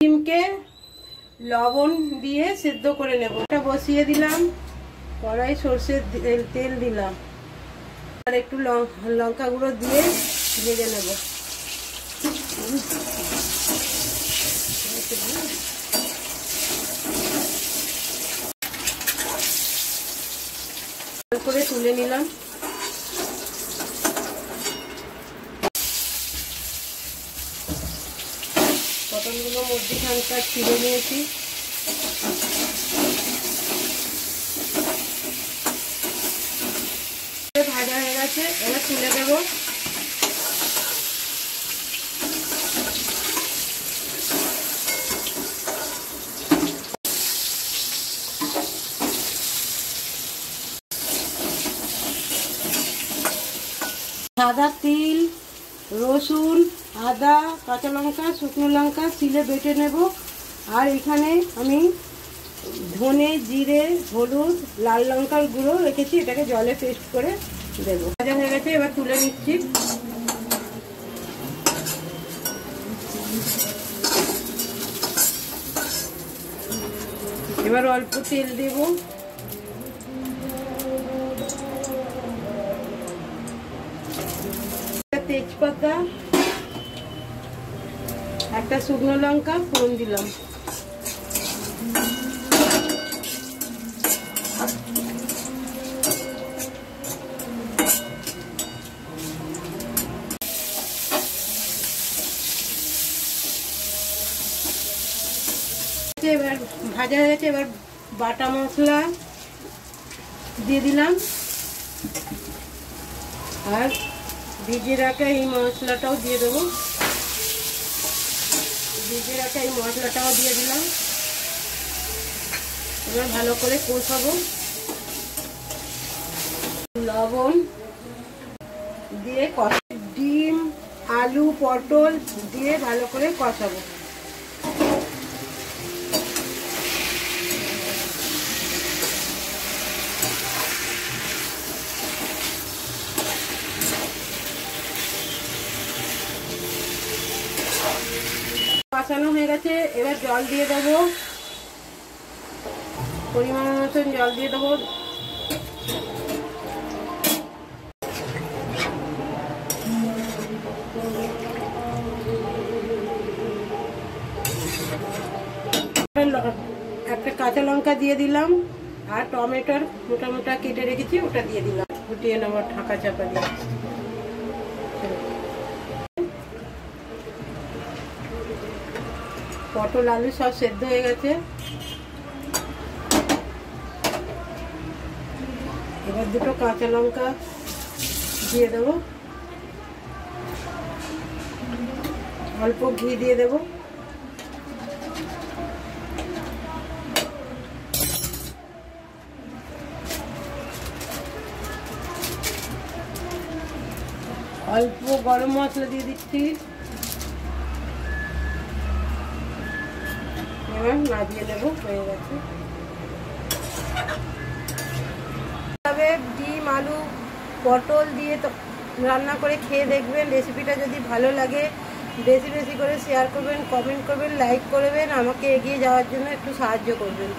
ডিমকে লবণ দিয়ে সেদ্ধ করে নেব। এটা বসিয়ে দিলাম, কড়াই সরষের তেল দিলাম, আর একটু লঙ্কা গুঁড়ো দিয়ে ভেজে নেব। করে তুলে নিলাম। পটলগুলো মধ্যখানটা ছিঁড়ে নিয়েছি। ভাজা হয়ে গেছে, এবার তুলে দেব। সাদা তিল, রসুন, আদা, কাঁচা লঙ্কা, শুকনো লঙ্কা শিলে বেটে নেব। আর এখানে আমি ধনে, জিরে, হলুদ, লাল লঙ্কার গুঁড়ো রেখেছি, এটাকে জলে পেস্ট করে দেব। ভাজা হয়ে গেছে, এবার তুলে নিচ্ছি। এবার অল্প তেল দেব। তেজপাতা, একটা শুকনো লঙ্কা ফোড়ন দিলাম। এবার ভাজা হয়ে গেছে, এবার বাটা মশলা দিয়ে দিলাম, আর ভিজিয়ে রাখা এই মশলাটাও দিয়ে দেবো। ভিজিয়ে রাখা এই মশলাটাও দিয়ে দিলাম। এবার ভালো করে কষাবো। লবণ দিয়ে ডিম, আলু, পটল দিয়ে ভালো করে কষাবো। কষানো হয়ে গেছে, এবার জল দিয়ে দেবো। পরিমাণ মতন জল দিয়ে দেবো। একটা কাঁচা লঙ্কা দিয়ে দিলাম, আর টমেটোর মোটা মোটা কেটে রেখেছি ওটা দিয়ে দিলাম। ফুটিয়ে নেবো ঢাকা চাপা দিয়ে। পটল আলু সব সেদ্ধ হয়ে গেছে, এবার দুটো কাঁচা লঙ্কা দিয়ে দেবো, অল্প ঘি দিয়ে দেবো। অল্প গরম মশলা দিয়ে দিচ্ছি। এবার নামিয়ে নেব, হয়ে গেছে। তবে ডিম, আলু, পটল দিয়ে তো রান্না করে খেয়ে দেখবেন। রেসিপিটা যদি ভালো লাগে বেশি বেশি করে শেয়ার করবেন, কমেন্ট করবেন, লাইক করবেন, আমাকে এগিয়ে যাওয়ার জন্য একটু সাহায্য করবেন।